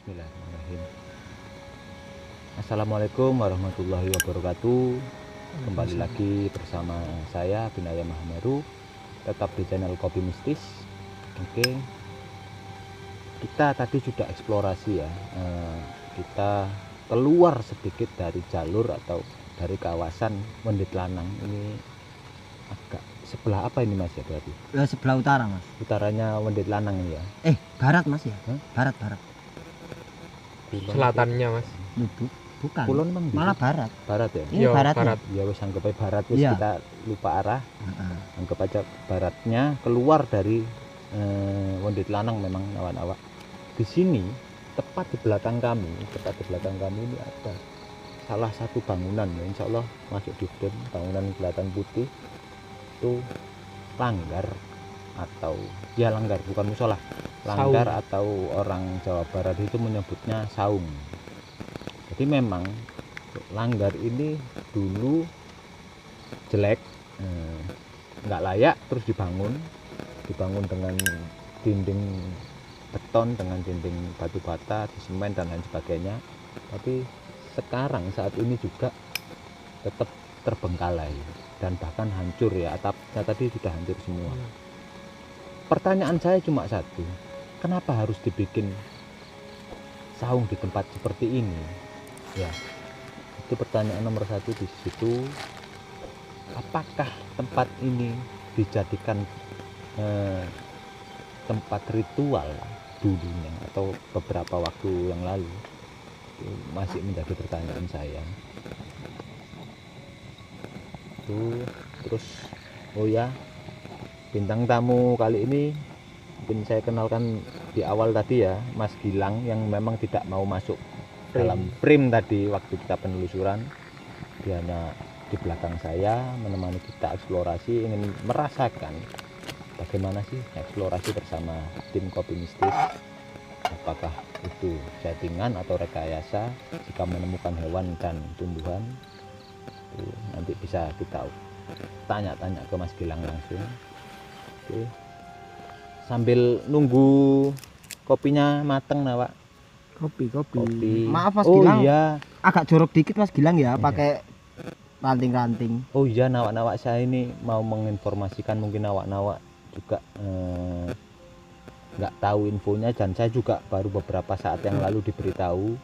Bismillahirrahmanirrahim. Assalamualaikum warahmatullahi wabarakatuh. Kembali lagi bersama saya Binaya Mahameru, tetap di channel Kopi Mistis. Oke, kita tadi sudah eksplorasi ya. Kita keluar sedikit dari jalur atau dari kawasan Wendit Lanang. Ini agak sebelah apa ini Mas ya berarti? Sebelah utara Mas. Utaranya Wendit Lanang ini ya? Barat Mas ya? Hah? Barat. Selatannya Mas. Bukan. Kulon memang Malah barat. barat ya? Ini barat. Ya wis anggap aja barat wis, Iya. kita lupa arah. Anggap aja baratnya keluar dari Wendit Lanang memang awak-awak. Di sini tepat di belakang kami ini ada salah satu bangunan ya, insya Allah masuk di frame, bangunan kelihatan putih itu langgar atau ya langgar, bukan musola, langgar Saung. atau orang Jawa Barat itu menyebutnya saung. Jadi memang langgar ini dulu jelek, nggak layak, terus dibangun dengan dinding beton, dengan dinding batu bata, di semen dan lain sebagainya. Tapi sekarang saat ini juga tetap terbengkalai dan bahkan hancur ya, atapnya tadi sudah hancur semua. Pertanyaan saya cuma satu, kenapa harus dibikin saung di tempat seperti ini? Ya, itu pertanyaan nomor satu di situ. Apakah tempat ini dijadikan tempat ritual dulunya atau beberapa waktu yang lalu? Itu masih menjadi pertanyaan saya. Terus oh ya, bintang tamu kali ini mungkin saya kenalkan di awal tadi ya, Mas Gilang yang memang tidak mau masuk dalam frame tadi waktu kita penelusuran. Dia hanya di belakang saya menemani kita eksplorasi, ingin merasakan bagaimana sih eksplorasi bersama tim Kopi Mistis. Apakah itu settingan atau rekayasa? Jika menemukan hewan dan tumbuhan, itu nanti bisa kita tanya-tanya ke Mas Gilang langsung. Oke. Sambil nunggu kopinya mateng nah Pak. Kopi. Maaf Mas oh Gilang. iya. Agak jorok dikit Mas Gilang ya, Iya. pakai ranting-ranting. Oh iya, nawak-nawak saya ini mau menginformasikan, mungkin nawak-nawak juga nggak tahu infonya, dan saya juga baru beberapa saat yang lalu diberitahu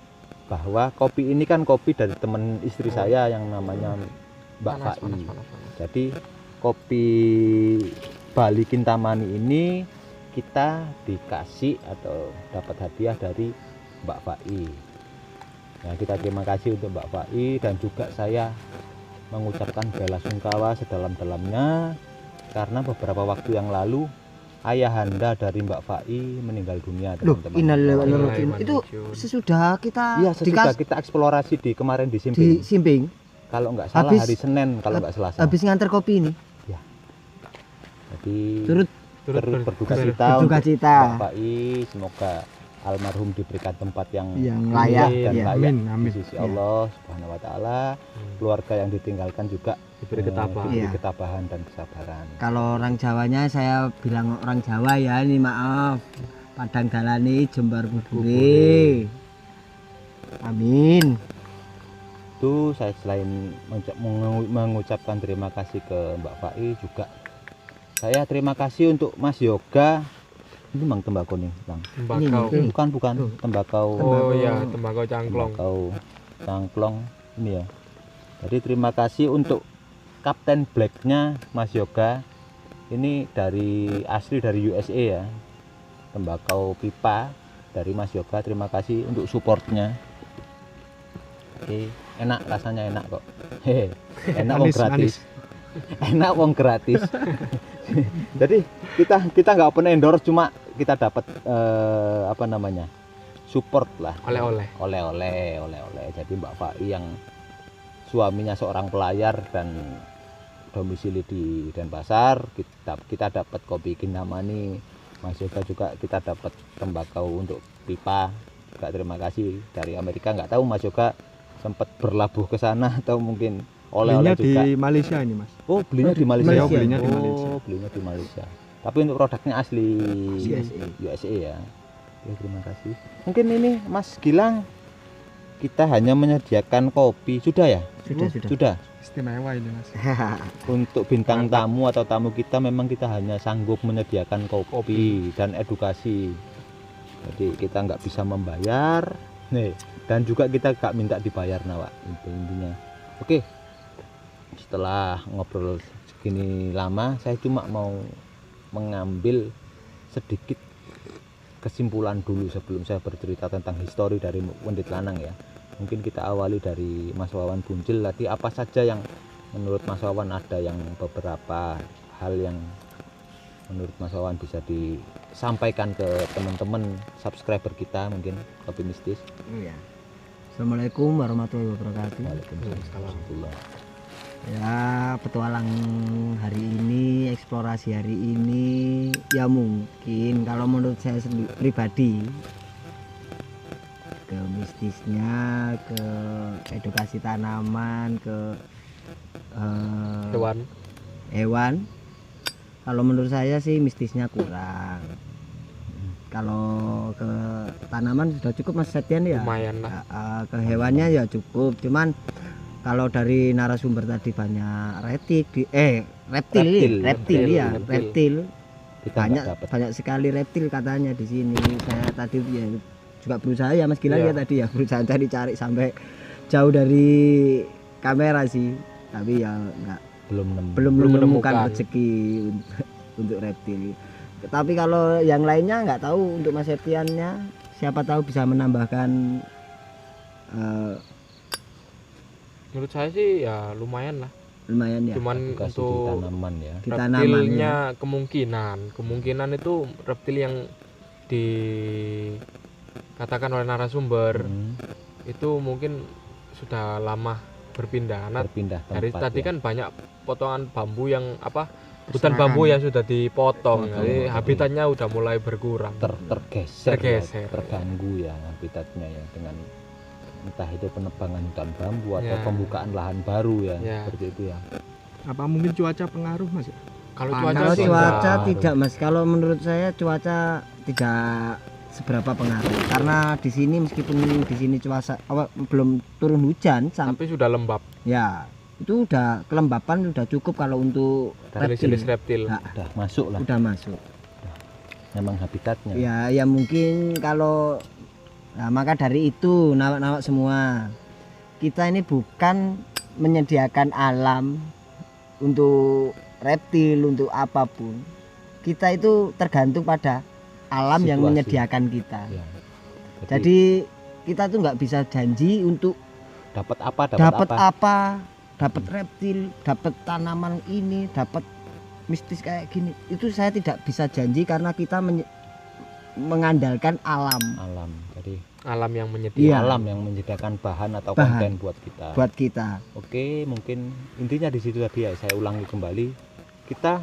bahwa kopi ini kan kopi dari teman istri saya yang namanya Mbak Fai. Jadi kopi Bali Kintamani ini kita dikasih atau dapat hadiah dari Mbak Fai. Nah, kita terima kasih untuk Mbak Fai, dan juga saya mengucapkan bela sungkawa sedalam-dalamnya karena beberapa waktu yang lalu ayahanda dari Mbak Fai meninggal dunia, Loh, teman-teman. innalillahi wa inna Innalillahi ilaihi wa raji'un. Itu raji'un. sesudah kita Iya, sesudah kita eksplorasi di kemarin di di Simping. Simping, Kalau nggak salah habis- hari Senin, kalau nggak Selasa. habis nganter kopi ini. Jadi Turut turut berduka cita berduka untuk cita. Mbak Fai. Semoga almarhum diberikan tempat yang Yang mulia layak, dan iya. layak Amin. di sisi Allah Subhanahu wa taala. Keluarga yang ditinggalkan juga Diberi ketabahan. diberi Iya. ketabahan dan kesabaran. Kalau orang Jawanya saya bilang orang Jawa ya, ini maaf. Padang dalani jembar budure. Amin. Itu saya selain mengucapkan terima kasih ke Mbak Fai, juga saya terima kasih untuk Mas Yoga. Ini Bang tembakau nih Bang. Tembakau. Ini. Bukan Tuh. tembakau. Oh iya, tembakau cangklong. Tembakau cangklong ini ya. Jadi terima kasih untuk Kapten Blacknya Mas Yoga. Ini dari asli dari USA ya. Tembakau pipa dari Mas Yoga. Terima kasih untuk supportnya. Oke, enak, rasanya enak kok. Hehe, enak wong Manis, gratis. Enak wong gratis. Jadi kita nggak open endorse, cuma kita dapat apa namanya, support lah, Oleh-oleh. oleh. Jadi Mbak Fai yang suaminya seorang pelayar dan domisili di Denpasar, kita dapat kopi Kintamani. Mas Yoga juga kita dapat tembakau untuk pipa. Juga terima kasih dari Amerika. Nggak tahu Mas Yoga sempat berlabuh ke sana atau mungkin oleh-oleh juga. di Malaysia ini Mas. Oh, belinya di Malaysia. Malaysia. Belinya di Malaysia. Oh, belinya di Malaysia. Tapi untuk produknya asli USA. USA ya. Oke, terima kasih. Mungkin ini Mas Gilang, kita hanya menyediakan kopi, sudah ya? Sudah. Istimewa ini Mas. Untuk bintang tamu atau tamu kita memang kita hanya sanggup menyediakan kopi dan edukasi. Jadi kita nggak bisa membayar, nih, dan juga kita nggak minta dibayar, Nawak, itu intinya. Oke, setelah ngobrol segini lama, saya cuma mau mengambil sedikit kesimpulan dulu sebelum saya bercerita tentang histori dari Wendit Lanang ya. Mungkin kita awali dari Mas Wawan Buncil tadi, apa saja yang menurut Mas Wawan, ada yang beberapa hal yang menurut Mas Wawan bisa disampaikan ke teman-teman subscriber kita, mungkin Kopi Mistis. Iya. Assalamualaikum warahmatullahi wabarakatuh. Waalaikumsalam. Ya, petualang hari ini, eksplorasi hari ini, ya mungkin kalau menurut saya pribadi, ke mistisnya, ke edukasi tanaman, ke hewan, kalau menurut saya sih mistisnya kurang. Kalau ke tanaman sudah cukup Mas Septian ya. Lumayan lah. Ke hewannya ya cukup, cuman kalau dari narasumber tadi banyak reptil ya, reptil. Kita Banyak sekali reptil katanya di sini. Saya tadi ya juga berusaha ya Mas Gilang ya tadi ya, berusaha cari sampai jauh dari kamera sih, tapi ya belum menemukan rezeki untuk reptil. Tapi kalau yang lainnya nggak tahu, untuk Mas Septiannya siapa tahu bisa menambahkan. Menurut saya sih ya lumayan lah. Lumayan ya. Cuman edukasi untuk di tanaman ya. Di tanaman reptilnya kemungkinan itu reptil yang dikatakan oleh narasumber itu mungkin sudah lama berpindah. Berpindah Dari tempat tadi ya. kan banyak potongan bambu yang hutan bambu yang sudah dipotong. Jadi habitatnya udah mulai berkurang. tergeser. Tergeser. Terganggu ya habitatnya ya, dengan entah itu penebangan hutan bambu atau Ya. pembukaan lahan baru ya, Ya. seperti itu ya. Apa mungkin cuaca pengaruh Mas? Kalau Panas. Kalau sih cuaca enggak. tidak Mas, kalau menurut saya cuaca tidak seberapa pengaruh, karena di sini meskipun di sini cuaca belum turun hujan Tapi sudah lembab. ya itu udah kelembapan udah cukup kalau untuk Jenis-jenis reptil. Nah, Udah masuk lah, udah masuk. memang habitatnya. Ya mungkin kalau maka dari itu nawak-nawak semua, kita ini bukan menyediakan alam untuk reptil, untuk apapun. Kita itu tergantung pada alam yang Situasi. menyediakan kita. Ya. Jadi kita tuh nggak bisa janji untuk dapat apa, dapat reptil, dapat tanaman ini, dapat mistis kayak gini. Itu saya tidak bisa janji karena kita mengandalkan alam Jadi Alam yang menyediakan. Iya. alam yang menyediakan bahan atau Bahan. konten buat kita. buat kita. Oke, mungkin intinya di situ tadi ya, saya ulangi kembali. Kita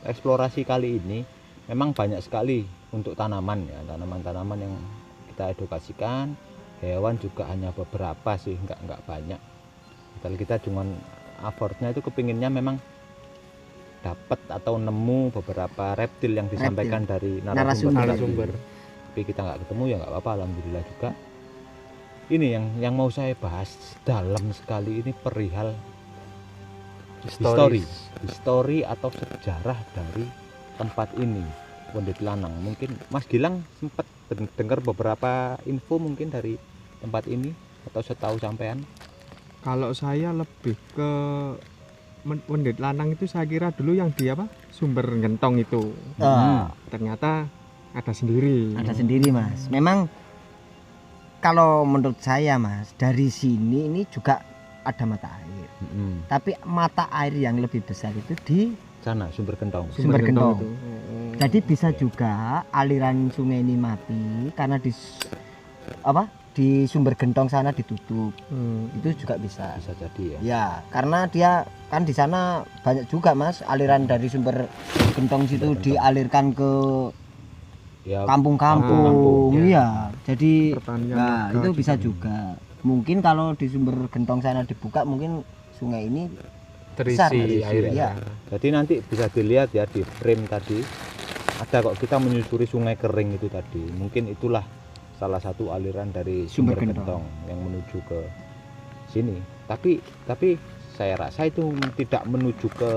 eksplorasi kali ini memang banyak sekali untuk tanaman ya, tanaman-tanaman yang kita edukasikan. Hewan juga hanya beberapa sih, nggak banyak. Kalau kita cuman effortnya itu kepinginnya memang dapat atau nemu beberapa reptil yang disampaikan dari narasumber. Narasumber. Tapi kita nggak ketemu ya nggak apa-apa, alhamdulillah juga. Ini yang mau saya bahas dalam sekali ini perihal histori atau sejarah dari tempat ini, Wendit Lanang. Mungkin Mas Gilang sempat dengar beberapa info mungkin dari tempat ini atau setahu sampean? Kalau saya lebih ke Wendit Lanang itu saya kira dulu yang di sumber gentong itu. Hmm. Ternyata ada sendiri. Ada sendiri Mas. Memang kalau menurut saya Mas, dari sini ini juga ada mata air. Tapi mata air yang lebih besar itu di Sana sumber gentong. Sumber gentong. itu. Jadi bisa juga aliran sungai ini mati karena di sumber gentong sana ditutup. Itu juga bisa. Bisa jadi ya. Ya, karena dia kan di sana banyak juga Mas, aliran dari sumber gentong situ Gentong. dialirkan ke Ya, kampung-kampung. Iya. Jadi Pertanian nah, warga itu bisa juga. juga. Mungkin kalau di sumber gentong sana dibuka, mungkin sungai ini besar, Terisi terisi, airnya. iya. Jadi nanti bisa dilihat ya di frame tadi. ada kok, kita menyusuri sungai kering itu tadi. Mungkin itulah salah satu aliran dari Sumber sumber Gentong gentong yang menuju ke sini. Tapi saya rasa itu tidak menuju ke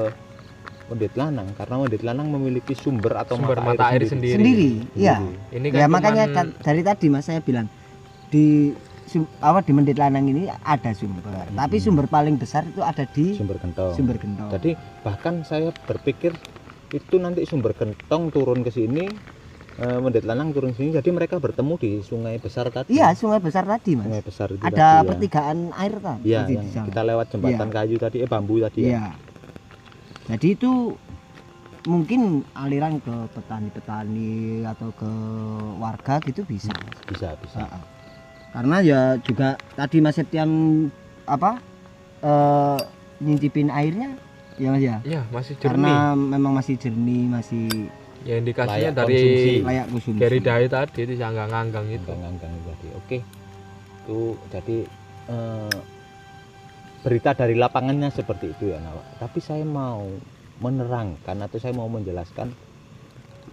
Wendit Lanang, karena Wendit Lanang memiliki sumber atau Sumber mata air sendiri. sendiri. Iya. Ini kan Ya makanya cuman- dari tadi Mas saya bilang di di Wendit Lanang ini ada sumber, tapi sumber paling besar itu ada di Sumber gentong. sumber Gentong. Jadi bahkan saya berpikir itu nanti sumber gentong turun ke sini, Wendit Lanang turun sini, jadi mereka bertemu di sungai besar tadi. Iya, sungai besar tadi Mas. Sungai besar itu Ada tadi, ya. pertigaan air tadi Iya, di yang sana. kita lewat jembatan kayu tadi, bambu tadi ya. Iya. Jadi itu mungkin aliran ke petani-petani atau ke warga gitu bisa. Bisa. Heeh. Karena ya juga tadi Mas Septian nyincipin airnya ya Mas ya. Ya, masih jernih. Karena memang masih jernih, masih Ya indikasinya layak dari konsumsi. layak konsumsi. dari dahi tadi itu nganggang itu. Nganggang itu tadi. Oke. Itu jadi berita dari lapangannya seperti itu ya Nawak. Tapi saya mau menerangkan atau saya mau menjelaskan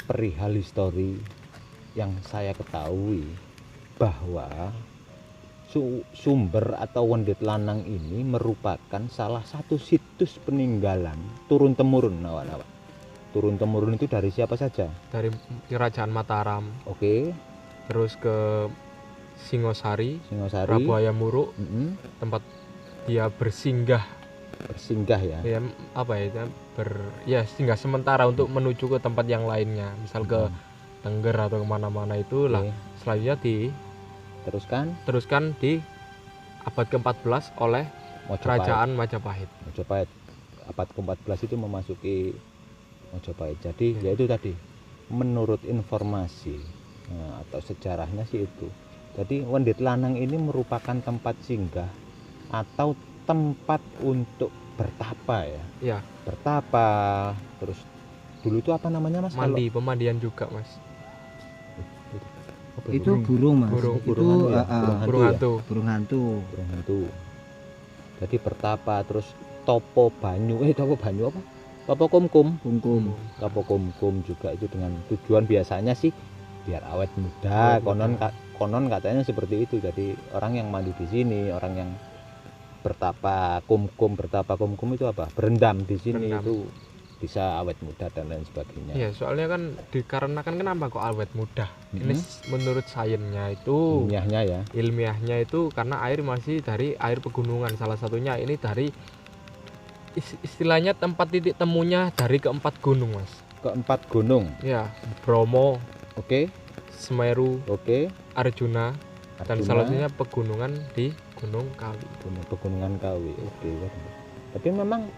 perihal histori yang saya ketahui bahwa sumber atau Wendit Lanang ini merupakan salah satu situs peninggalan turun temurun Nawak. Turun temurun itu dari siapa saja? Dari Kerajaan Mataram, Oke, terus ke Singosari, Singosari. Prabuaya Muruk, Mm-mm. tempat dia bersinggah Bersinggah ya. ya ya singgah sementara untuk menuju ke tempat yang lainnya, misal ke Tengger atau kemana-mana itu lah. Oke. Selanjutnya Teruskan di abad ke-14 oleh Mojopahit. Kerajaan Majapahit. Mojopahit abad ke-14 itu memasuki Mojopahit. Jadi yaitu tadi menurut informasi atau sejarahnya sih itu. Jadi Wendit Lanang ini merupakan tempat singgah atau tempat untuk bertapa ya. Ya, Bertapa, terus dulu itu apa namanya Mas? pemandian juga, Mas. Apa Itu burung Mas. Burung. Itu Burung hantu ya? Burung hantu. burung hantu. Burung hantu. Jadi bertapa, terus topo banyu apa? Topo kumkum. Kungkum. Topo kumkum juga itu dengan tujuan biasanya sih biar awet muda. Konon katanya seperti itu. Jadi orang yang mandi di sini, orang yang bertapa kumkum itu apa? Berendam di sini Berendam. itu bisa awet muda dan lain sebagainya. Ya, soalnya kan dikarenakan kenapa kok awet muda? Ini menurut sainsnya itu Ilmiahnya ya. itu karena air masih dari air pegunungan, salah satunya ini dari istilahnya tempat titik temunya dari keempat gunung, Mas. Keempat gunung. Ya, Bromo, Oke. Semeru, Oke. Arjuna, dan Arjuna, salah satunya pegunungan di Gunung Kawi. Pegunungan Kawi. Oke. Tapi memang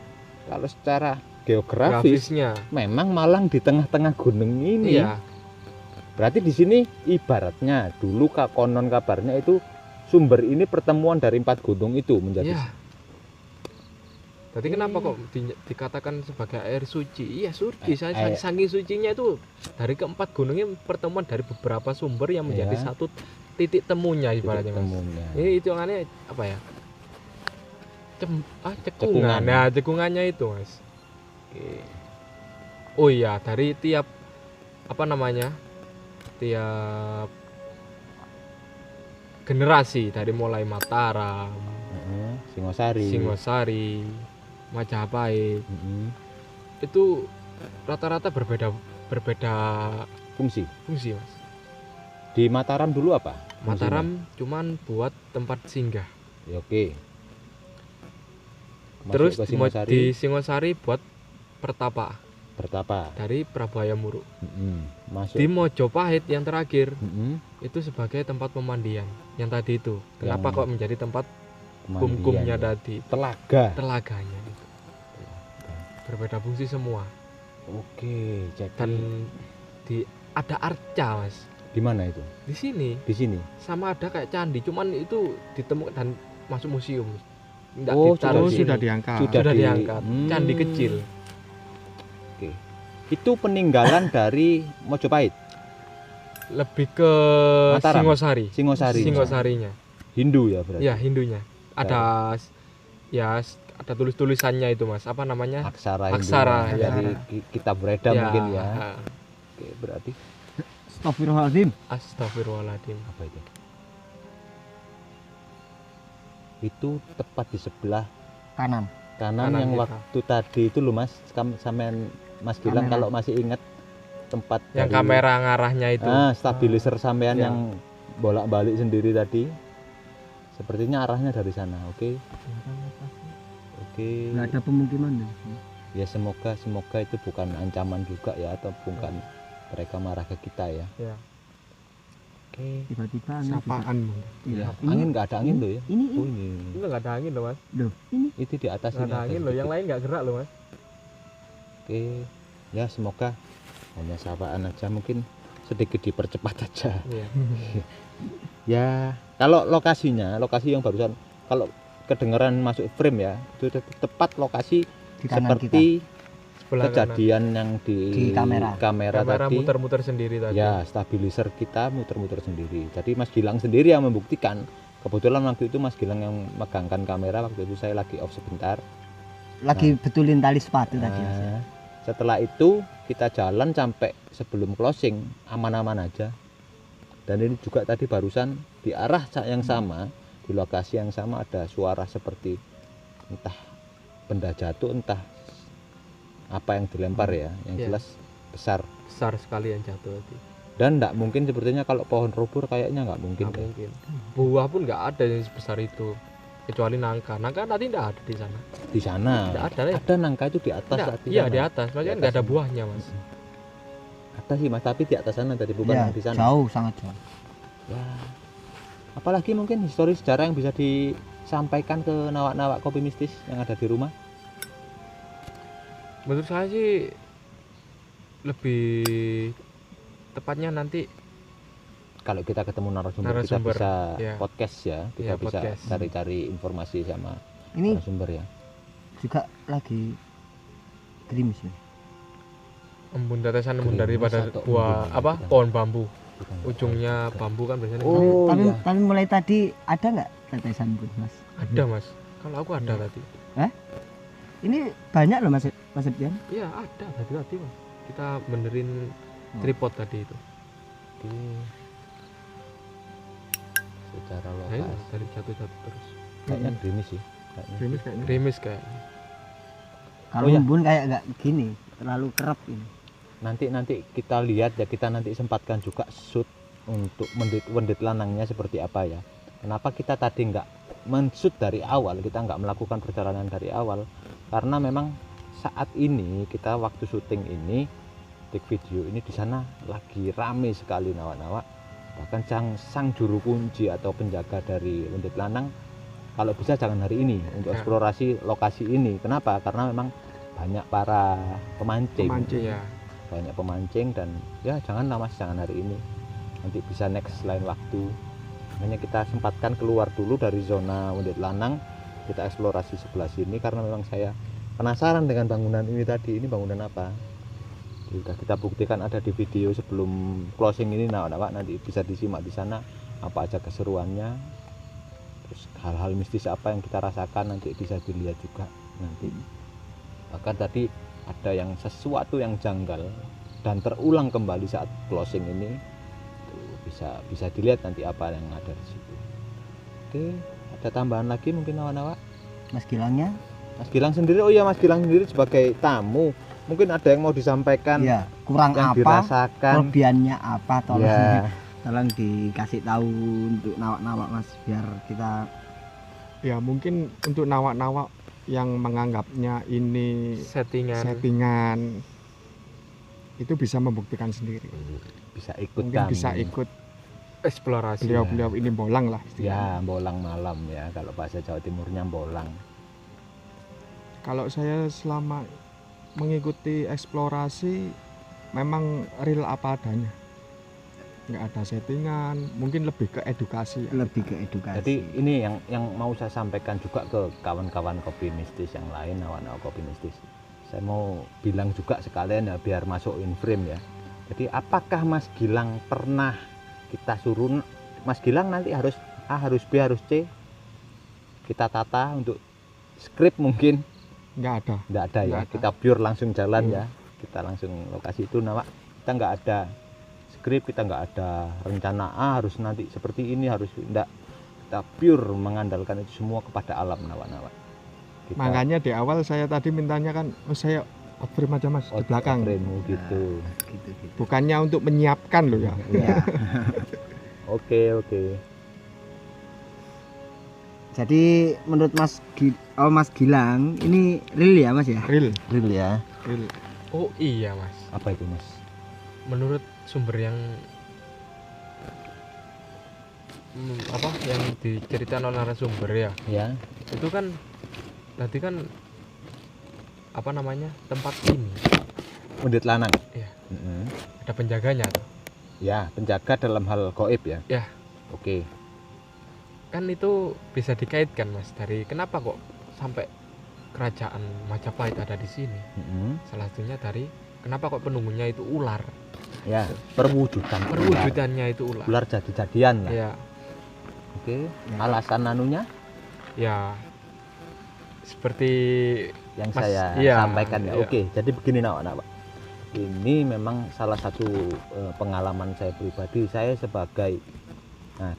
kalau secara geografis Grafisnya, memang Malang di tengah-tengah gunung ini. iya, Berarti di sini ibaratnya dulu konon kabarnya itu sumber ini pertemuan dari 4 gunung itu menjadi. iya. Jadi kenapa kok dikatakan sebagai air suci? Iya suci, saking sucinya itu dari keempat gunungnya pertemuan dari beberapa sumber yang menjadi Iya. satu titik temunya titik ibaratnya, Mas. temunya. Ini hitungannya apa ya? Cekungan. Cekungan. Nah, cekungannya itu, Mas. Oke. Oh iya, dari tiap tiap generasi, dari mulai Mataram, Singosari, Majapahit, itu rata-rata berbeda Fungsi. Mas. Di Mataram dulu apa? Mataram cuman buat tempat singgah. Ya, oke. Masuk Terus ke Singosari, di Singosari buat pertapa bertapa. dari Prabuaya Muruk. Masuk. Di Mojopahit yang terakhir Mm-mm. itu sebagai tempat pemandian yang tadi itu. Kenapa Yang kok menjadi tempat Pemandian kumkumnya ya. tadi? Telaganya itu. Berbeda fungsi semua. Oke, jadi Dan ada arca, Mas. di mana itu? Di sini Di sini. sama ada kayak candi, cuman itu ditemukan dan masuk museum. Nggak Oh, ditaruh sudah sini. sudah diangkat. Sudah diangkat. Candi kecil. Oke. Itu peninggalan dari Mojopahit, Lebih ke Mataram. Singosari. Singosari. Singosarinya. Hindu ya berarti. Ya, Hindunya. Ada ada tulis-tulisannya itu, Mas. Apa namanya? Aksara Aksara, Hindu ya. dari kitab Weda mungkin ya. Oke, berarti. Astagfirullahaladzim. Astagfirullahaladzim. Apa itu? Itu tepat di sebelah Kanan. kanan yang kita. waktu tadi itu loh Mas, sampean Mas Gilang Kamera. kalau masih ingat tempat Yang dari- kamera ngarahnya itu. stabilizer sampean Ya. yang bolak-balik sendiri tadi. Sepertinya arahnya dari sana. Oke. Nggak ada pemukiman deh. Ya semoga itu bukan ancaman juga ya, atau bukan mereka marah ke kita ya. Ya. Oke. Tiba-tiba angin bisa- Sapaan mungkin. Iya. Ya, angin nggak ada angin ini- tuh ya. Ini, Oh ini. Itu nggak ada angin loh Mas. ini. Itu di atas Nggak ini ada ada angin loh. Yang sedikit. lain nggak gerak loh Mas. Oke. Ya semoga hanya sapaan aja, mungkin sedikit dipercepat aja. Iya. Ya, kalau lokasi yang barusan kalau kedengeran masuk frame ya, itu tepat lokasi Di kanan kita. seperti Sebelah kanan. kejadian yang di kamera. Kamera tadi. muter-muter sendiri tadi. Ya, stabilizer kita muter-muter sendiri. Jadi Mas Gilang sendiri yang membuktikan. Kebetulan waktu itu Mas Gilang yang megangkan kamera, waktu itu saya lagi off sebentar. Lagi betulin tali sepatu tadi. Mas. Nah, setelah itu kita jalan sampai sebelum closing aman-aman aja. Dan ini juga tadi barusan di arah yang sama, di lokasi yang sama ada suara seperti entah benda jatuh, entah apa yang dilempar ya, yang Iya. jelas besar. Besar sekali yang jatuh tadi. Dan enggak mungkin sepertinya kalau pohon robur kayaknya nggak mungkin. Nggak mungkin. Buah pun nggak ada yang sebesar itu. Kecuali nangka. Nangka tadi nggak ada di sana. Di sana Nggak ada ya. ada nangka itu di atas Nggak, tadi iya sana. di atas. Makanya Di nggak ada atas. buahnya Mas. Ada sih Mas, tapi di atas sana tadi bukan Ya, yang di sana. jauh, sangat jauh. Ya. Apalagi mungkin histori sejarah yang bisa disampaikan ke nawak-nawak kopi mistis yang ada di rumah. Menurut saya sih lebih tepatnya nanti Kalau kita ketemu narasumber, kita Narasumber, bisa ya. podcast ya, kita Ya, bisa podcast. cari-cari informasi sama Ini narasumber ya. juga lagi gerimis ya. embun tetesan embun Gerimis daripada atau buah embun, apa kita. pohon bambu. Kita nggak Ujungnya tahu juga. bambu kan biasanya. Oh, tapi, iya. tapi mulai tadi ada nggak tetesan pun Mas? Ada Mas. Kalau aku ada tadi. Ini banyak loh Mas Septian. Iya ada tadi Mas. Kita benerin tripod tadi itu. Oke. Secara Nah, ini lokasi dari jatuh-jatuh terus. kayaknya gerimis sih. Kayaknya. Gerimis kayaknya. Gerimis kayak. Kalau Oh, iya. embun kayak nggak gini, terlalu kerap ini. Nanti kita lihat ya, kita nanti sempatkan juga shoot untuk mendit lanangnya seperti apa ya. Kenapa kita tadi nggak men-shoot dari awal, kita nggak melakukan perjalanan dari awal, karena memang saat ini kita waktu syuting ini, take video ini di sana lagi rame sekali nawak-nawak. Bahkan sang juru kunci atau penjaga dari Undit Lanang kalau bisa jangan hari ini untuk Ya. eksplorasi lokasi ini. Kenapa? Karena memang banyak para pemancing. Iya. Banyak pemancing dan ya janganlah Mas, jangan hari ini, nanti bisa next lain waktu. Makanya kita sempatkan keluar dulu dari zona Undit Lanang, kita eksplorasi sebelah sini karena memang saya penasaran dengan bangunan ini tadi. Ini bangunan apa? Sudah kita buktikan ada di video sebelum closing ini, nawak-nawak nanti bisa disimak di sana apa aja keseruannya, terus hal-hal mistis apa yang kita rasakan nanti bisa dilihat juga nanti. Bahkan tadi ada yang sesuatu yang janggal dan terulang kembali saat closing ini. Tuh, bisa dilihat nanti apa yang ada di situ. Oke, ada tambahan lagi mungkin nawak-nawak? Mas Gilangnya? Mas Gilang sendiri, oh iya Mas Gilang sendiri sebagai tamu, mungkin ada yang mau disampaikan Iya, kurang yang apa? dirasakan. Kelebihannya apa? Tolong Ya, tolong dikasih tahu untuk nawak-nawak Mas biar kita Ya mungkin untuk nawak-nawak yang menganggapnya ini Settingan. settingan itu bisa membuktikan sendiri. bisa ikut Mungkin kami. bisa ikut Eksplorasi. beliau-beliau ini bolang lah istilahnya. Ya, bolang malam ya, kalau bahasa Jawa Timurnya bolang. Kalau saya selama mengikuti eksplorasi memang real apa adanya, nggak ada settingan, mungkin lebih ke edukasi ya. lebih ke edukasi. Jadi ini yang mau saya sampaikan juga ke kawan-kawan kopi mistis yang lain, nawak-nawak kopi mistis. Saya mau bilang juga sekalian ya biar masuk in frame ya. Jadi apakah Mas Gilang pernah kita suruh Mas Gilang nanti harus A, harus B, harus C, kita tata untuk skrip mungkin Nggak ada. nggak ada ya, Nggak ada. kita pure langsung jalan ya, kita langsung lokasi itu nawak. Kita nggak ada skrip, kita nggak ada rencana harus nanti seperti ini, harus enggak. Kita pure mengandalkan itu semua kepada alam nawa-nawa. Makanya di awal saya tadi mintanya kan, saya off-frame aja mas di belakang. Gitu. Gitu. Bukannya untuk menyiapkan loh ya. Ya. Oke. Jadi menurut Mas Gilang ini real ya Mas ya? Real. Real ya. Real. Oh iya mas, Apa itu mas? menurut sumber yang yang diceritakan oleh narasumber ya, Ya. itu kan tadi kan apa namanya, tempat ini Undit lanang. Iya. Mm-mm. ada penjaganya tuh. Ya, penjaga dalam hal gaib ya. Ya. Oke. Kan itu bisa dikaitkan mas, dari kenapa kok sampai kerajaan Majapahit ada di sini. Mm-mm. Salah satunya dari kenapa kok penunggunya itu ular, Ya, perwujudan. perwujudannya itu ular. Ular jadi-jadian lah. Ya, Oke. Alasan anunya ya seperti yang Mas, saya iya, sampaikan ya. iya. Oke, jadi begini nak. Ini memang salah satu pengalaman saya pribadi. Saya sebagai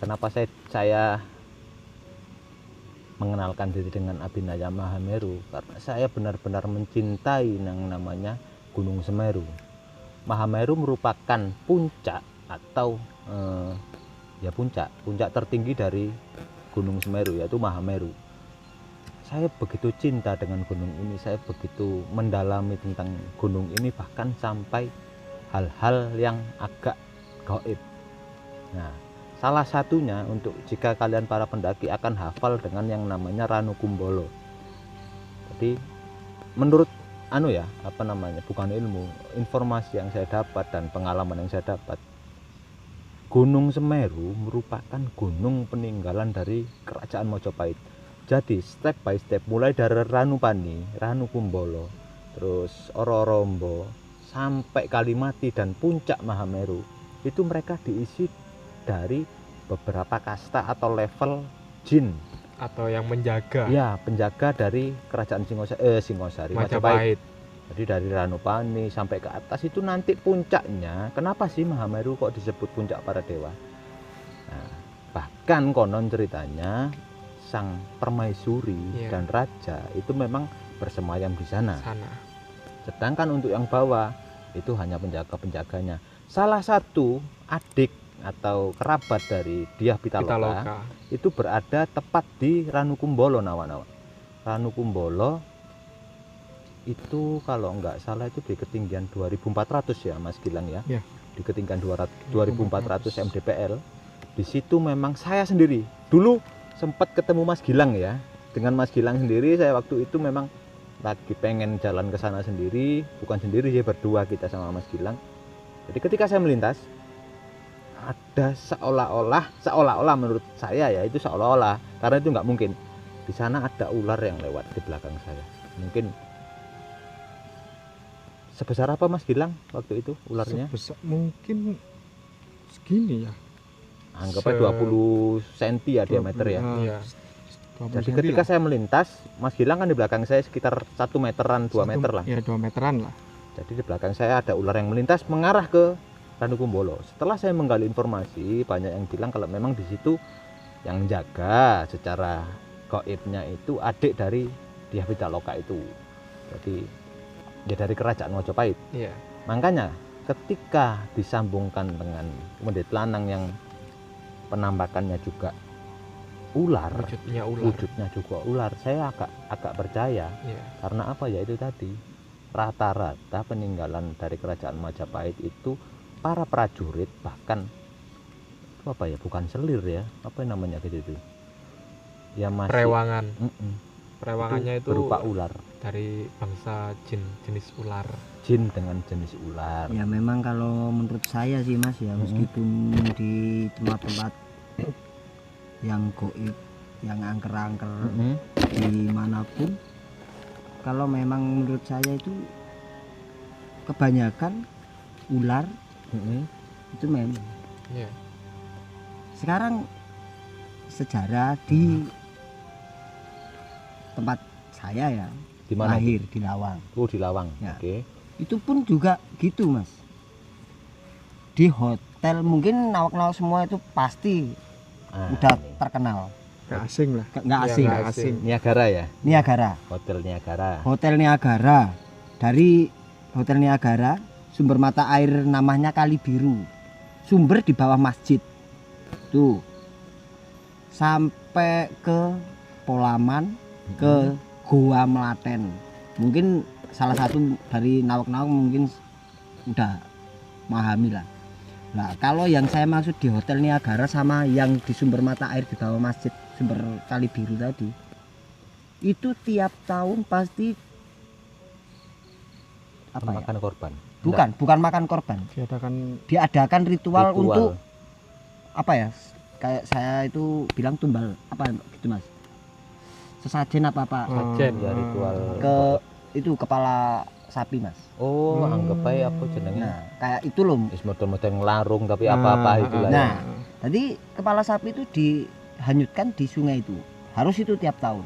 kenapa saya mengenalkan diri dengan Abhinaya Mahameru, karena saya benar-benar mencintai yang namanya Gunung Semeru. Mahameru merupakan puncak atau puncak tertinggi dari Gunung Semeru, yaitu Mahameru. Saya begitu cinta dengan gunung ini, saya begitu mendalami tentang gunung ini, bahkan sampai hal-hal yang agak gaib. Nah, salah satunya untuk jika kalian para pendaki akan hafal dengan yang namanya Ranu Kumbolo. Jadi menurut bukan ilmu, informasi yang saya dapat dan pengalaman yang saya dapat, Gunung Semeru merupakan gunung peninggalan dari Kerajaan Majapahit. Jadi step by step, mulai dari Ranupani, Ranu Kumbolo, terus Ororombo, sampai Kalimati dan puncak Mahameru, itu mereka diisi dari beberapa kasta atau level jin atau yang menjaga ya, penjaga dari Kerajaan Singosari Majapahit. Majapahit. Jadi dari Ranupani sampai ke atas itu nanti puncaknya. Kenapa sih Mahameru kok disebut puncak para dewa? Nah, bahkan konon ceritanya sang permaisuri Iya. dan raja itu memang bersemayam di sana. Sana. Sedangkan untuk yang bawah itu hanya penjaga-penjaganya. Salah satu adik atau kerabat dari Dyah Pitaloka Pitaloka. itu berada tepat di Ranu Kumbolo nawa-nawa. Ranu Kumbolo itu kalau nggak salah itu di ketinggian 2400 ya Mas Gilang ya. Ya. Di ketinggian 2400 mdpl. Di situ memang saya sendiri dulu sempat ketemu Mas Gilang ya. Dengan Mas Gilang sendiri saya waktu itu memang lagi pengen jalan ke sana sendiri, bukan sendiri sih, berdua kita sama Mas Gilang. Jadi ketika saya melintas ada seolah-olah menurut saya ya, itu seolah-olah, karena itu nggak mungkin, di sana ada ular yang lewat di belakang saya. Mungkin sebesar apa Mas Gilang waktu itu ularnya? Sebesar mungkin segini ya. Anggapnya 20 cm ya diameter ya. Iya. Jadi ketika saya melintas, Mas Gilang kan di belakang saya sekitar 1 meteran, 2 meter lah. Ya 2 meteran lah. Jadi di belakang saya ada ular yang melintas mengarah ke Ranu Kumbolo. Setelah saya menggali informasi, banyak yang bilang kalau memang di situ yang jaga secara gaibnya itu adik dari Dyah Pitaloka itu. Jadi ya dari Kerajaan Majapahit. Iya. Makanya ketika disambungkan dengan Undit Lanang yang penampakannya juga ular, wujudnya juga ular, saya agak percaya. Iya. Karena apa ya, itu tadi rata-rata peninggalan dari Kerajaan Majapahit itu para prajurit, bahkan apa ya, bukan selir ya, apa namanya gitu itu ya, masih Perewangan. Mm-mm. Perewangannya itu berupa ular, dari bangsa jin, jenis ular. jin dengan jenis ular. Ya memang kalau menurut saya sih Mas ya, meskipun di tempat-tempat yang goib, yang angker-angker Mm-mm. dimanapun, kalau memang menurut saya itu kebanyakan ular Mm-mm. itu memang. Iya. Sekarang sejarah di tempat saya ya, Di mana? lahir di Lawang, Oh, di Lawang. Ya. Oke. itu pun juga gitu Mas. di hotel mungkin nawak-nawak semua itu pasti udah ini. terkenal. Nggak asing lah. Nggak Ya, asing. nggak asing. Niagara ya, Niagara. Hotel Niagara. Hotel Niagara. Dari Hotel Niagara, sumber mata air namanya Kali Biru. Sumber di bawah masjid. Tuh. Sampai ke Polaman, ke Goa Melaten. Mungkin salah satu dari nawak-nawak mungkin udah memahami lah. Nah, kalau yang saya maksud di Hotel Niagara sama yang di sumber mata air di bawah masjid sumber Kali Biru tadi, itu tiap tahun pasti apa ya? Makan korban. Bukan makan korban. Diadakan ritual untuk apa ya? Kayak saya itu bilang tumbal apa gitu Mas? Sesajen apa? Sajen. Ya ritual Ke itu kepala sapi Mas. Oh, anggap aja apa jenenge. Nah, kayak itu loh. Wis model-model ngelarung tapi apa-apa itulah. Nah, tadi kepala sapi itu dihanyutkan di sungai itu. Harus itu tiap tahun.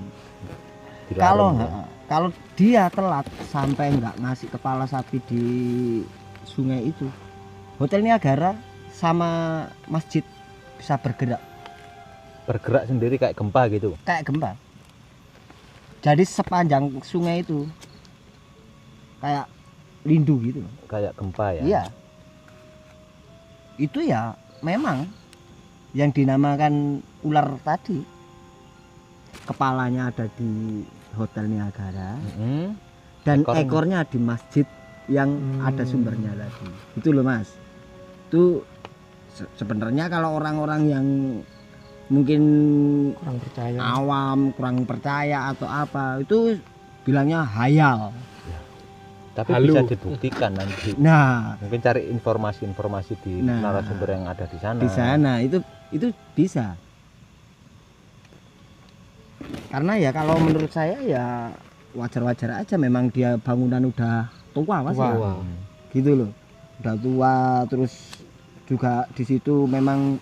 Dilarung, ya. Kalau dia telat sampai nggak ngasih kepala sapi di sungai itu, Hotel Niagara sama masjid bisa bergerak sendiri kayak gempa gitu. kayak gempa. Jadi sepanjang sungai itu kayak lindu gitu loh. Kayak gempa ya. Iya. Itu ya memang yang dinamakan ular tadi. Kepalanya ada di Hotel Niagara dan ekornya di masjid yang ada sumbernya tadi. Itu loh Mas. Itu sebenarnya kalau orang-orang yang mungkin kurang percaya. awam, kurang percaya atau apa, itu bilangnya hayal. Tapi Halu. bisa dibuktikan nanti. Nah, Mungkin cari informasi-informasi di Nah. narasumber yang ada di sana. di sana itu bisa. Karena ya kalau menurut saya ya wajar-wajar aja, memang dia bangunan udah tua Mas. Tua. Ya. Wah. Gitu loh. Udah tua, terus juga di situ memang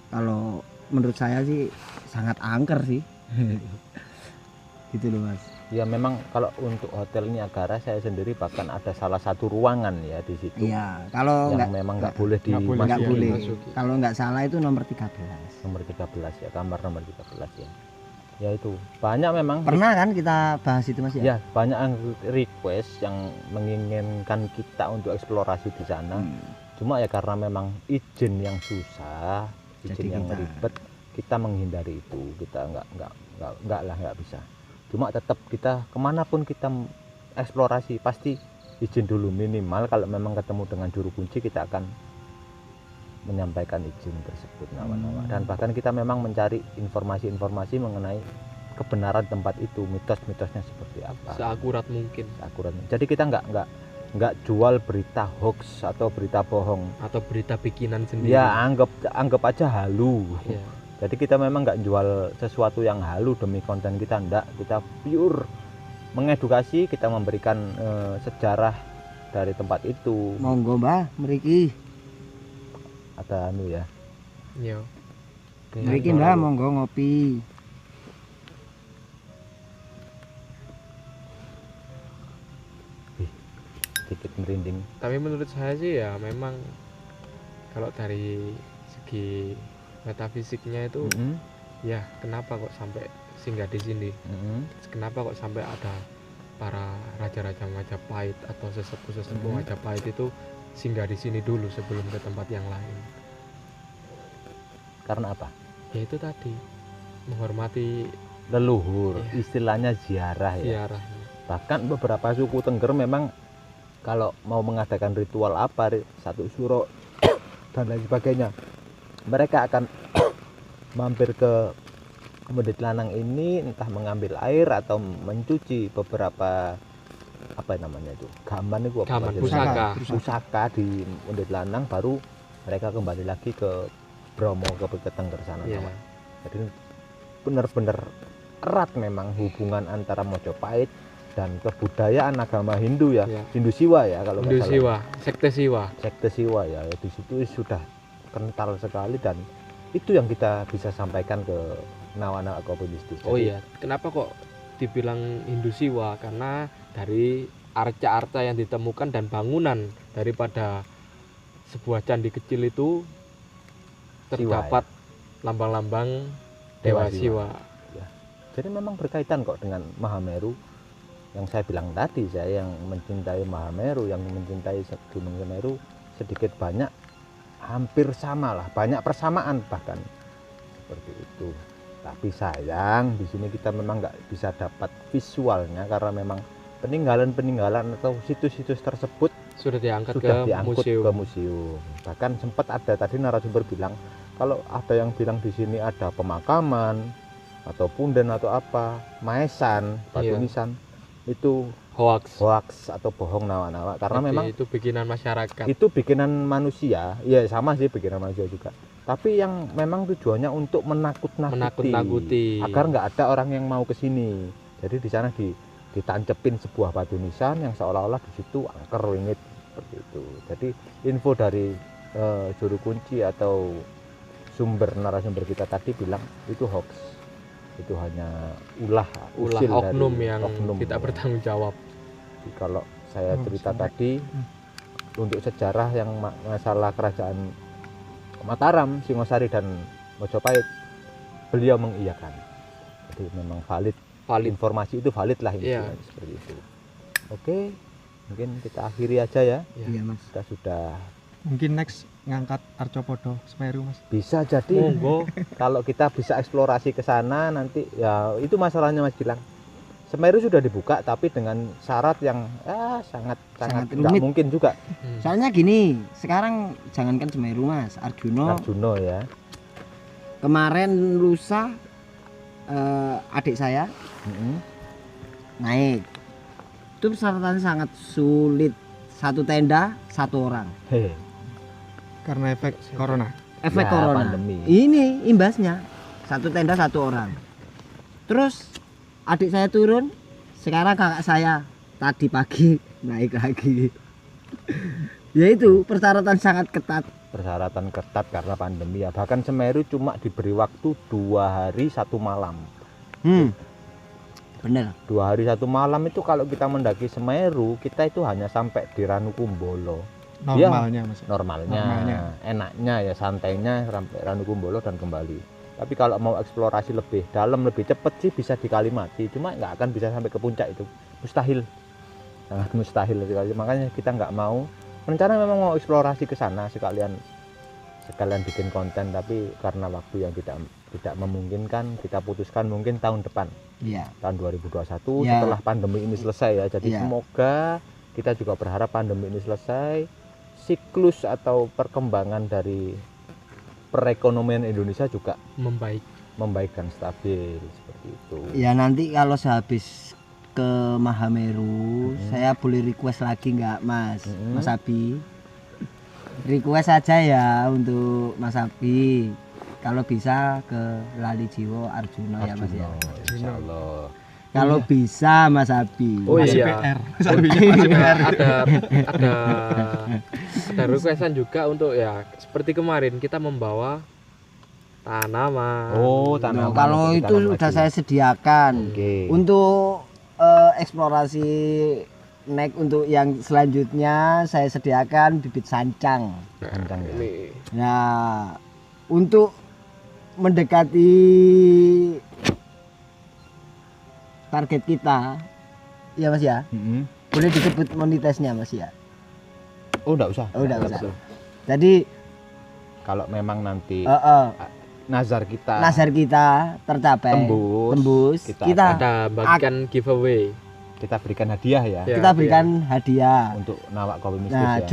kalau menurut saya sih sangat angker sih. Gitu loh Mas. Ya memang kalau untuk Hotel Niagara saya sendiri bahkan ada salah satu ruangan ya di situ. Iya, kalau Yang nggak memang nggak boleh nggak boleh, nggak dimasuki. boleh. dimasuki. Kalau nggak salah itu nomor 13. Nomor 13 ya, kamar nomor 13 ya. Ya itu banyak memang. Pernah kan kita bahas itu Mas ya? Ya banyak yang request yang menginginkan kita untuk eksplorasi di sana. Cuma ya karena memang izin yang susah, izin Jadi yang kita- ribet, kita menghindari itu. Kita nggak bisa. Cuma tetap kita kemanapun kita eksplorasi pasti izin dulu, minimal kalau memang ketemu dengan juru kunci kita akan menyampaikan izin tersebut nama-nama. Dan bahkan kita memang mencari informasi-informasi mengenai kebenaran tempat itu, mitos-mitosnya seperti apa. Seakurat mungkin Akuratnya. Jadi kita nggak jual berita hoax atau berita bohong. atau berita bikinan sendiri. Ya anggap aja halu. Iya. Jadi kita memang nggak jual sesuatu yang halu demi konten kita, ndak. Kita pure mengedukasi, kita memberikan sejarah dari tempat itu. Monggo Mbah, mriki. Ada anu ya. Iya. Mriki Mbah monggo ngopi. Sedikit merinding. Tapi menurut saya sih ya memang kalau dari segi metafisiknya itu Mm-mm. ya kenapa kok sampai singgah di sini? Mm-mm. Kenapa kok sampai ada para raja-raja Majapahit atau sesepuh-sesepuh Mhm. Majapahit itu singgah di sini dulu sebelum ke tempat yang lain? Karena apa? Ya itu tadi menghormati Leluhur, Iya. istilahnya ziarah ya. ziarahnya. Bahkan beberapa suku Tengger memang kalau mau mengadakan ritual apa, satu suro dan lain sebagainya, mereka akan mampir ke Mendit Lanang ini, entah mengambil air atau mencuci beberapa apa namanya itu, gaman itu apa Gaman, bahasa pusaka. pusaka di Mendit Lanang, baru mereka kembali lagi ke Bromo, ke Tengger sana. Iya. Jadi benar-benar erat memang hubungan antara Mojopahit dan kebudayaan agama Hindu ya. Iya. Hindu Siwa ya kalau nggak Hindu salah. Siwa, sekte Siwa. Sekte Siwa ya, di situ sudah kental sekali, dan itu yang kita bisa sampaikan ke Nawana Aquapolis itu. Oh Jadi, iya, kenapa kok dibilang Hindu Siwa? Karena dari arca-arca yang ditemukan dan bangunan daripada sebuah candi kecil itu terdapat lambang-lambang Dewa Siwa. Jadi memang berkaitan kok dengan Mahameru. Yang saya bilang tadi, saya yang mencintai Mahameru, yang mencintai Gunung Semeru sedikit banyak hampir sama lah, banyak persamaan bahkan seperti itu. Tapi sayang di sini kita memang nggak bisa dapat visualnya karena memang peninggalan-peninggalan atau situs-situs tersebut Sudah diangkat sudah ke diangkut museum. ke museum. Bahkan sempat ada tadi narasumber bilang kalau ada yang bilang di sini ada pemakaman atau punden atau apa, maesan, batu Iya. nisan, itu Hoax. hoax atau bohong nawa-nawa karena Jadi memang itu bikinan masyarakat. itu bikinan manusia. Iya sama sih bikinan manusia juga. Tapi yang memang tujuannya untuk Menakut-nakuti. agar nggak ada orang yang mau ke sini. Jadi di sana ditancepin sebuah batu nisan yang seolah-olah di situ angker wingit seperti itu. Jadi info dari juru kunci atau narasumber kita tadi bilang itu hoax. Itu hanya ulah usil oknum dari yang oknum, tidak ya. bertanggung jawab. Jadi kalau saya cerita sampai. tadi untuk sejarah yang masalah kerajaan Mataram, Singosari dan Mojopahit, beliau mengiyakan. Jadi memang valid. Informasi itu valid lah Iya. seperti itu. Oke, mungkin kita akhiri aja ya. Iya Mas. Kita sudah Mungkin next ngangkat Arcopodo Semeru Mas. bisa jadi Monggo. kalau kita bisa eksplorasi ke sana nanti ya itu masalahnya Mas Gilang. Semeru sudah dibuka tapi dengan syarat yang sangat Sangat nggak rumit. mungkin juga. Soalnya gini, sekarang jangankan Semeru Mas, Arjuno Arjuno ya. kemarin lusa adik saya Mm-mm. naik. Itu persyaratannya sangat sulit. Satu tenda, satu orang. Hei, Karena efek corona. Efek Ya, corona. pandemi. Ini imbasnya. Satu tenda, satu orang. Terus adik saya turun, sekarang kakak saya tadi pagi naik lagi. Ya itu persyaratan sangat ketat. Persyaratan ketat karena pandemi ya. Bahkan Semeru cuma diberi waktu 2 hari 1 malam. Bener. 2 hari 1 malam itu kalau kita mendaki Semeru kita itu hanya sampai di Ranukumbolo. Normalnya Mas. Normalnya, Normalnya. enaknya ya santainya sampai Ranukumbolo dan kembali. Tapi kalau mau eksplorasi lebih dalam lebih cepat sih bisa di Kalimati, cuma nggak akan bisa sampai ke puncak itu, mustahil, sangat mustahil sekali. Makanya kita nggak mau. Rencana memang mau eksplorasi ke sana sekalian bikin konten, tapi karena waktu yang tidak memungkinkan kita putuskan mungkin tahun depan, Iya. tahun 2021 Ya. setelah pandemi ini selesai ya. Jadi Ya. semoga kita juga berharap pandemi ini selesai, siklus atau perkembangan dari perekonomian Indonesia juga membaik dan stabil seperti itu. Ya nanti kalau sehabis ke Mahameru, saya boleh request lagi nggak Mas? Mas Abi. Request aja ya untuk Mas Abi. Kalau bisa ke Lali Jiwo Arjuno ya Mas ya. Insya Allah. Kalau bisa Mas Abi. Oh Mas iya. PR. Ada requestan juga untuk ya seperti kemarin kita membawa tanaman. Oh, Nah, tanaman. kalau untuk itu tanam sudah lagi. saya sediakan. Oke. Untuk eksplorasi naik untuk yang selanjutnya saya sediakan bibit sancang. Sancang ya. Ini Nah, untuk mendekati target kita, ya Mas ya, Mm-mm. boleh disebut monetisnya Mas ya. Oh, enggak usah. Oh, enggak Enggak usah. perlu. Jadi Kalau memang nanti nazar kita nazar kita tercapai, tembus, kita kita ada bagikan giveaway. kita berikan hadiah ya, Ya, kita berikan hadiah. untuk nawak kopi mistis Nah, ya.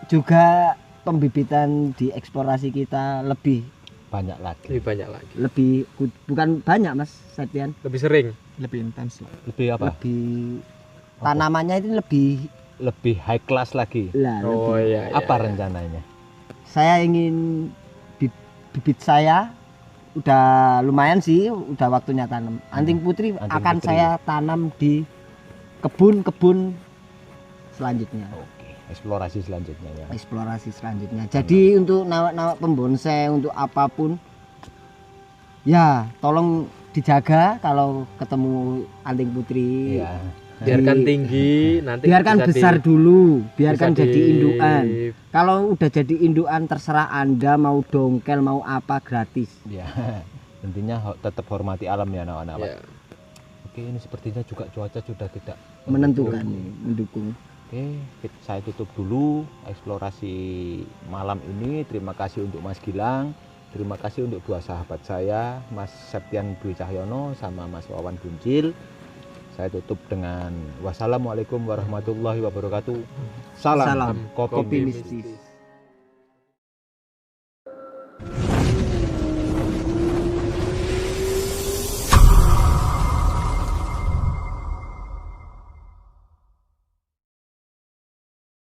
juga pembibitan di eksplorasi kita lebih Banyak lagi. Lebih banyak lagi. bukan banyak Mas Septian, Lebih sering. Lebih intens lah. Lebih apa? lebih Apa? tanamannya itu Lebih high class lagi. Oh lebih. iya. Apa rencananya? Saya ingin bibit saya udah lumayan sih, udah waktunya tanam. Anting putri Anting akan putri. saya tanam di kebun-kebun selanjutnya. Oke, eksplorasi selanjutnya ya. Eksplorasi selanjutnya. Jadi untuk nawak-nawak pembonsai, untuk apapun ya tolong dijaga kalau ketemu anting putri. Iya. biarkan tinggi nanti biarkan bisa besar dulu, biarkan bisa jadi indukan. Kalau udah jadi indukan terserah Anda mau dongkel mau apa gratis. Ya. Intinya tetap hormati alam ya anak-anak. ya. Oke, ini sepertinya juga cuaca sudah tidak Menentukan nih, mendukung. Oke, saya tutup dulu eksplorasi malam ini. Terima kasih untuk Mas Gilang. Terima kasih untuk dua sahabat saya, Mas Septian Dwi Cahyono sama Mas Wawan Buncil. Saya tutup dengan wassalamualaikum warahmatullahi wabarakatuh. Salam, Salam kopi kopi mistis. mistis.